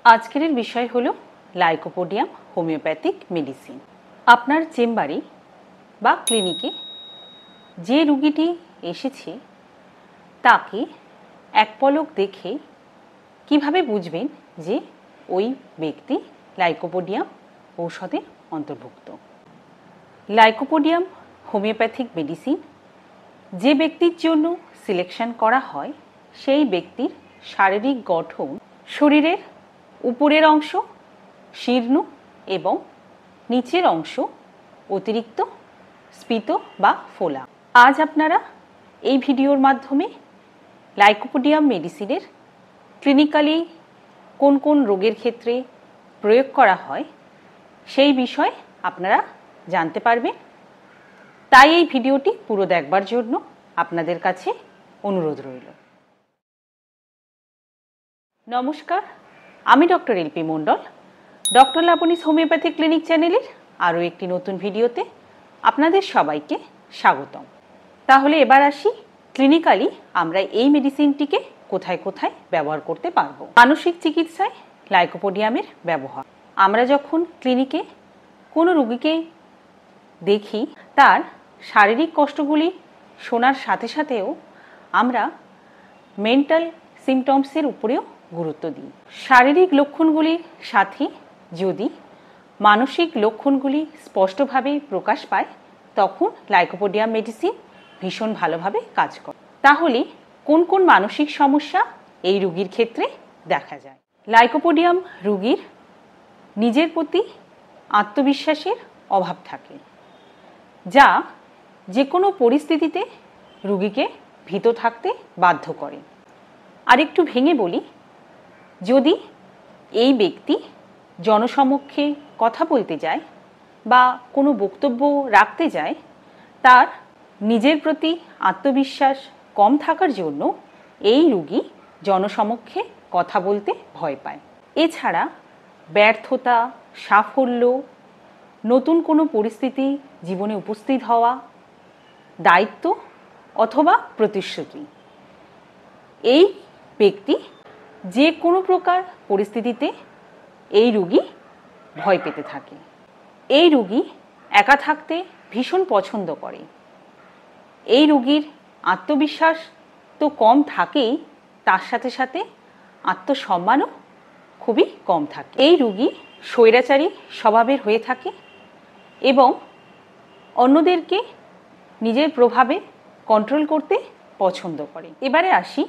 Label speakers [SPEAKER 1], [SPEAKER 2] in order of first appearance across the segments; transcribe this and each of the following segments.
[SPEAKER 1] আজকের বিষয় হলো লাইকোপোডিয়াম হোমিওপ্যাথিক মেডিসিন। আপনার চেম্বারে বা ক্লিনিকে যে রোগীটি এসেছে তাকে এক পলক দেখে কিভাবে বুঝবেন যে ওই ব্যক্তি লাইকোপোডিয়াম ঔষধের অন্তর্ভুক্ত। লাইকোপোডিয়াম হোমিওপ্যাথিক মেডিসিন যে ব্যক্তির জন্য সিলেকশন করা হয় সেই ব্যক্তির শারীরিক গঠন শরীরের উপরের অংশ শীর্ণ এবং নিচের অংশ অতিরিক্ত স্ফীত বা ফোলা। আজ আপনারা এই ভিডিওর মাধ্যমে লাইকোপোডিয়াম মেডিসিনের ক্লিনিক্যালি কোন কোন রোগের ক্ষেত্রে প্রয়োগ করা হয় সেই বিষয় আপনারা জানতে পারবেন। তাই এই ভিডিওটি পুরো দেখবার জন্য আপনাদের কাছে অনুরোধ রইল। নমস্কার, আমি ডক্টর এলপি মণ্ডল, ডক্টর লাবণীস হোমিওপ্যাথিক ক্লিনিক চ্যানেলের আরও একটি নতুন ভিডিওতে আপনাদের সবাইকে স্বাগতম। তাহলে এবার আসি ক্লিনিক্যালি আমরা এই মেডিসিনটিকে কোথায় কোথায় ব্যবহার করতে পারবো। মানসিক চিকিৎসায় লাইকোপোডিয়ামের ব্যবহার। আমরা যখন ক্লিনিকে কোনো রোগীকে দেখি তার শারীরিক কষ্টগুলি শোনার সাথে সাথেও আমরা মেন্টাল সিমটমসের উপরেও গুরুত্ব দিই। শারীরিক লক্ষণগুলির সাথে যদি মানসিক লক্ষণগুলি স্পষ্টভাবে প্রকাশ পায় তখন লাইকোপোডিয়াম মেডিসিন ভীষণ ভালোভাবে কাজ করে। তাহলে কোন কোন মানসিক সমস্যা এই রোগীর ক্ষেত্রে দেখা যায়? লাইকোপোডিয়াম রোগীর নিজের প্রতি আত্মবিশ্বাসের অভাব থাকে, যা যে কোনো পরিস্থিতিতে রোগীকে ভীত থাকতে বাধ্য করে। আরেকটু ভেঙে বলি, যদি এই ব্যক্তি জনসমক্ষে কথা বলতে যায় বা কোনো বক্তব্য রাখতে যায়, তার নিজের প্রতি আত্মবিশ্বাস কম থাকার জন্য এই রোগী জনসমক্ষে কথা বলতে ভয় পায়। এছাড়া ব্যর্থতা, সাফল্য, নতুন কোনো পরিস্থিতি জীবনে উপস্থিত হওয়া, দায়িত্ব অথবা প্রতিশ্রুতি, এই ব্যক্তি যে কোনো প্রকার পরিস্থিতিতে এই রোগী ভয় পেতে থাকে। এই রোগী একা থাকতে ভীষণ পছন্দ করে। এই রোগীর আত্মবিশ্বাস তো কম থাকেই, তার সাথে সাথে আত্মসম্মানও খুবই কম থাকে। এই রোগী স্বৈরাচারী স্বভাবের হয়ে থাকে এবং অন্যদেরকে নিজের প্রভাবে কন্ট্রোল করতে পছন্দ করে। এবারে আসি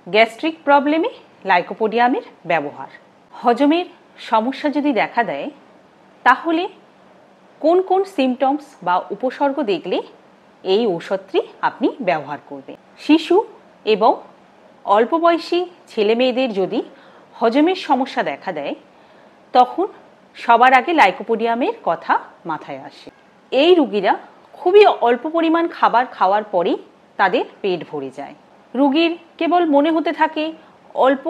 [SPEAKER 1] গ্যাস্ট্রিক প্রবলেমে লাইকোপোডিয়ামের ব্যবহার। হজমের সমস্যা যদি দেখা দেয় তাহলে কোন কোন সিমটমস বা উপসর্গ দেখলে এই ঔষধটি আপনি ব্যবহার করবেন? শিশু এবং অল্প বয়সী ছেলে মেয়েদের যদি হজমের সমস্যা দেখা দেয় তখন সবার আগে লাইকোপোডিয়ামের কথা মাথায় আসে। এই রোগীরা খুবই অল্প পরিমাণ খাবার খাওয়ার পরেই তাদের পেট ভরে যায়। রোগীর কেবল মনে হতে থাকে অল্প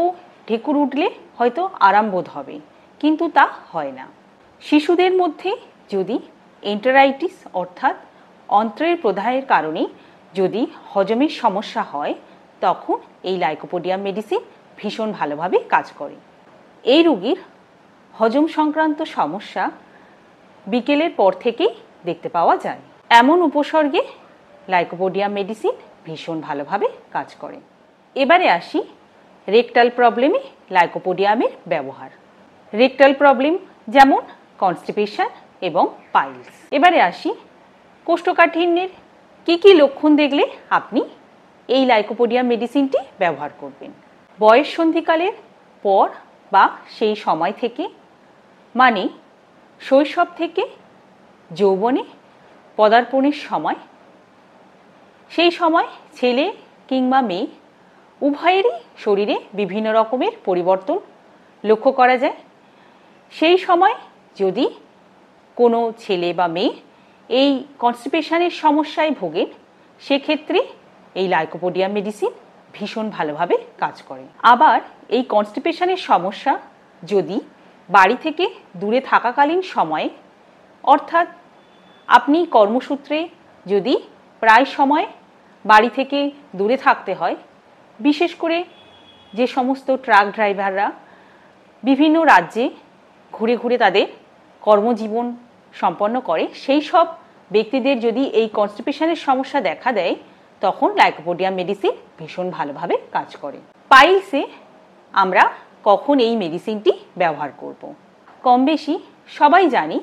[SPEAKER 1] ঢেকুর উঠলে হয়তো আরাম বোধ হবে, কিন্তু তা হয় না। শিশুদের মধ্যে যদি এন্টেরাইটিস অর্থাৎ অন্ত্রের প্রদাহের কারণে যদি হজমের সমস্যা হয় তখন এই লাইকোপোডিয়াম মেডিসিন ভীষণ ভালোভাবে কাজ করে। এই রোগীর হজম সংক্রান্ত সমস্যা বিকেলের পর থেকেই দেখতে পাওয়া যায়। এমন উপসর্গে লাইকোপোডিয়াম মেডিসিন ভীষণ ভালোভাবে কাজ করে। এবারে আসি রেকটাল প্রবলেমে লাইকোপোডিয়ামের ব্যবহার। রেকটাল প্রবলেম যেমন কনস্টিপেশন এবং পাইলস। এবারে আসি কোষ্ঠকাঠিন্যের কি কি লক্ষণ দেখলে আপনি এই লাইকোপোডিয়াম মেডিসিনটি ব্যবহার করবেন। বয়স সন্ধিকালের পর বা সেই সময় থেকে, মানে শৈশব থেকে যৌবনে পদার্পণের সময়, সেই সময় ছেলে কিংবা মেয়ে উভয়েরই শরীরে বিভিন্ন রকমের পরিবর্তন লক্ষ্য করা যায়। সেই সময় যদি কোনো ছেলে বা মেয়ে এই কনস্টিপেশনের সমস্যায় ভোগেন সেক্ষেত্রে এই লাইকোপোডিয়াম মেডিসিন ভীষণ ভালোভাবে কাজ করে। আবার এই কনস্টিপেশনের সমস্যা যদি বাড়ি থেকে দূরে থাকাকালীন সময়ে, অর্থাৎ আপনি কর্মসূত্রে যদি প্রায় সময় বাড়ি থেকে দূরে থাকতে হয়, বিশেষ করে যে সমস্ত ট্রাক ড্রাইভাররা বিভিন্ন রাজ্যে ঘুরে ঘুরে তাদের কর্মজীবন সম্পন্ন করে, সেই সব ব্যক্তিদের যদি এই কনস্টিপেশনের সমস্যা দেখা দেয় তখন লাইকোপোডিয়াম মেডিসিন ভীষণ ভালোভাবে কাজ করে। পাইলসে আমরা কখন এই মেডিসিনটি ব্যবহার করব? কম বেশি সবাই জানি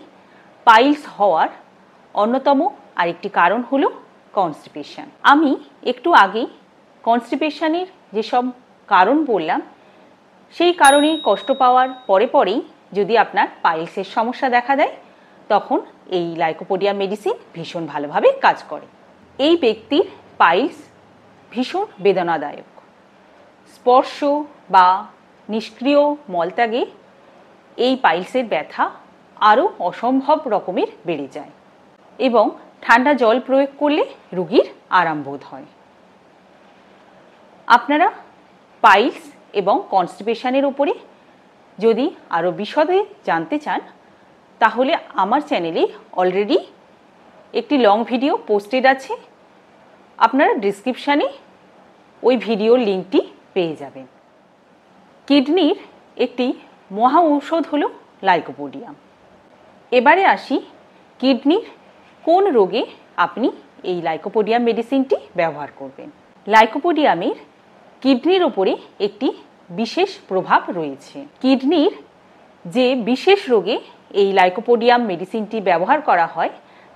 [SPEAKER 1] পাইলস হওয়ার অন্যতম আরেকটি কারণ হলো কনস্টিপেশন। আমি একটু আগেই কনস্টিপেশনের যেসব কারণ বললাম সেই কারণে কষ্ট পাওয়ার পরেই যদি আপনার পাইলসের সমস্যা দেখা দেয় তখন এই লাইকোপোডিয়াম মেডিসিন ভীষণ ভালোভাবে কাজ করে। এই ব্যক্তির পাইলস ভীষণ বেদনাদায়ক। স্পর্শ বা নিষ্ক্রিয় মলত্যাগে এই পাইলসের ব্যথা আরও অসম্ভব রকমের বেড়ে যায় এবং ঠান্ডা জল প্রয়োগ করলে রোগীর আরাম বোধ হয়। আপনারা পাইলস এবং কনস্টিপেশনের উপরে যদি আরও বিশদে জানতে চান তাহলে আমার চ্যানেলে অলরেডি একটি লং ভিডিও পোস্টেড আছে, আপনারা ডিসক্রিপশানে ওই ভিডিওর লিঙ্কটি পেয়ে যাবেন। কিডনির একটি মহা ঔষধ হলো লাইকোপোডিয়াম। এবারে আসি কিডনির কোন রোগে আপনি এই লাইকোপোডিয়াম মেডিসিনটি ব্যবহার করবেন। লাইকোপোডিয়ামের কিডনির ওপরে একটি বিশেষ প্রভাব রয়েছে। কিডনির যে বিশেষ রোগে এই লাইকোপোডিয়াম মেডিসিনটি ব্যবহার করা হয়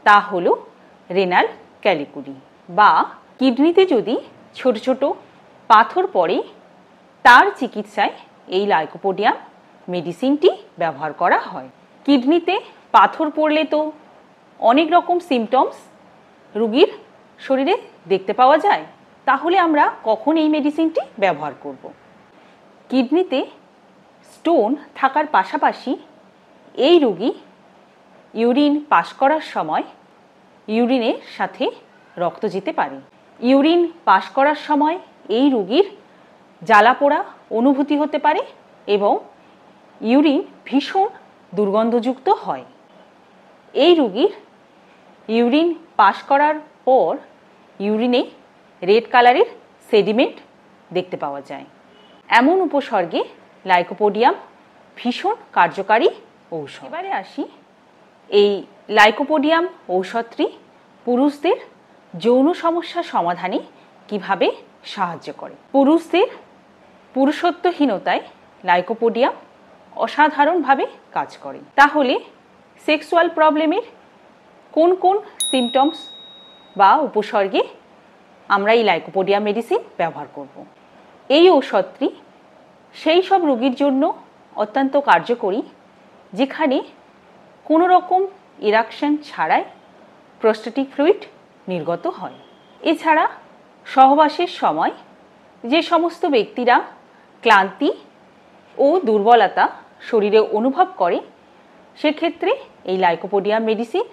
[SPEAKER 1] তা হলো রেনাল ক্যালিকুরি, বা কিডনিতে যদি ছোট ছোট পাথর পড়ে তার চিকিৎসায় এই লাইকোপোডিয়াম মেডিসিনটি ব্যবহার করা হয়। কিডনিতে পাথর পড়লে তো অনেক রকম সিমটমস রোগীর শরীরে দেখতে পাওয়া যায়, তাহলে আমরা কখন এই মেডিসিনটি ব্যবহার করব? কিডনিতে স্টোন থাকার পাশাপাশি এই রোগী ইউরিন পাস করার সময় ইউরিনের সাথে রক্ত যেতে পারে। ইউরিন পাস করার সময় এই রোগীর জ্বালা পোড়া অনুভূতি হতে পারে এবং ইউরিন ভীষণ দুর্গন্ধযুক্ত হয়। এই রোগীর ইউরিন পাস করার পর ইউরিনে রেড কালারের সেডিমেন্ট দেখতে পাওয়া যায়। এমন উপসর্গে লাইকোপোডিয়াম ভীষণ কার্যকারী ঔষধ। এবারে আসি এই লাইকোপোডিয়াম ঔষধটি পুরুষদের যৌন সমস্যা সমাধানে কিভাবে সাহায্য করে। পুরুষদের পুরুষত্বহীনতায় লাইকোপোডিয়াম অসাধারণভাবে কাজ করে। তাহলে সেক্সুয়াল প্রবলেমের কোন কোন সিমটমস বা উপসর্গে আমরা এই লাইকোপোডিয়াম মেডিসিন ব্যবহার করব? এই ঔষধটি সেই সব রোগীর জন্য অত্যন্ত কার্যকরী যেখানে কোনো রকম ইরাকশন ছাড়াই প্রস্টেটিক ফ্লুইড নির্গত হয়। এছাড়া সহবাসের সময় যে সমস্ত ব্যক্তিরা ক্লান্তি ও দুর্বলতা শরীরে অনুভব করে সেক্ষেত্রে এই লাইকোপোডিয়াম মেডিসিন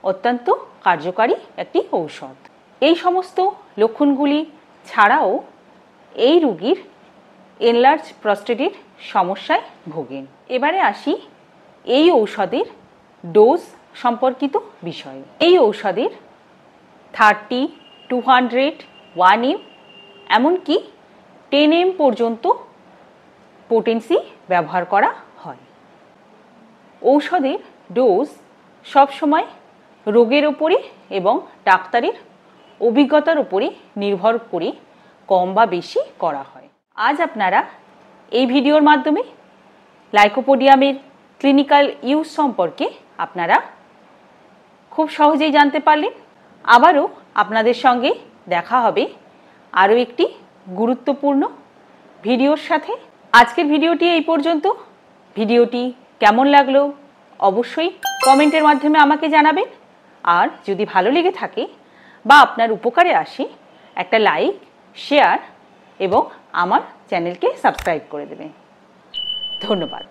[SPEAKER 1] অত্যন্ত কার্যকারী একটি ঔষধ। এই সমস্ত লক্ষণগুলি ছাড়াও এই রোগীর এনলার্জ প্রস্টেটের সমস্যায় ভোগেন। এবারে আসি এই ঔষধের ডোজ সম্পর্কিত বিষয়ে। এই ঔষধের 30, 200, 1 m এমনকি 10 m পর্যন্ত পোটেন্সি ব্যবহার করা হয়। ঔষধের ডোজ সবসময় রোগের উপরে এবং ডাক্তারের অভিজ্ঞতার উপরে নির্ভর করে কম বা বেশি করা হয়। আজ আপনারা এই ভিডিওর মাধ্যমে লাইকোপোডিয়ামের ক্লিনিক্যাল ইউজ সম্পর্কে আপনারা খুব সহজেই জানতে পারলেন। আবারও আপনাদের সঙ্গে দেখা হবে আরও একটি গুরুত্বপূর্ণ ভিডিওর সাথে। আজকের ভিডিওটি এই পর্যন্ত। ভিডিওটি কেমন লাগলো অবশ্যই কমেন্টের মাধ্যমে আমাকে জানাবেন। আর যদি ভালো লেগে থাকে বা আপনার উপকারে আসে একটা লাইক, শেয়ার এবং আমার চ্যানেলকে সাবস্ক্রাইব করে দেবেন। ধন্যবাদ।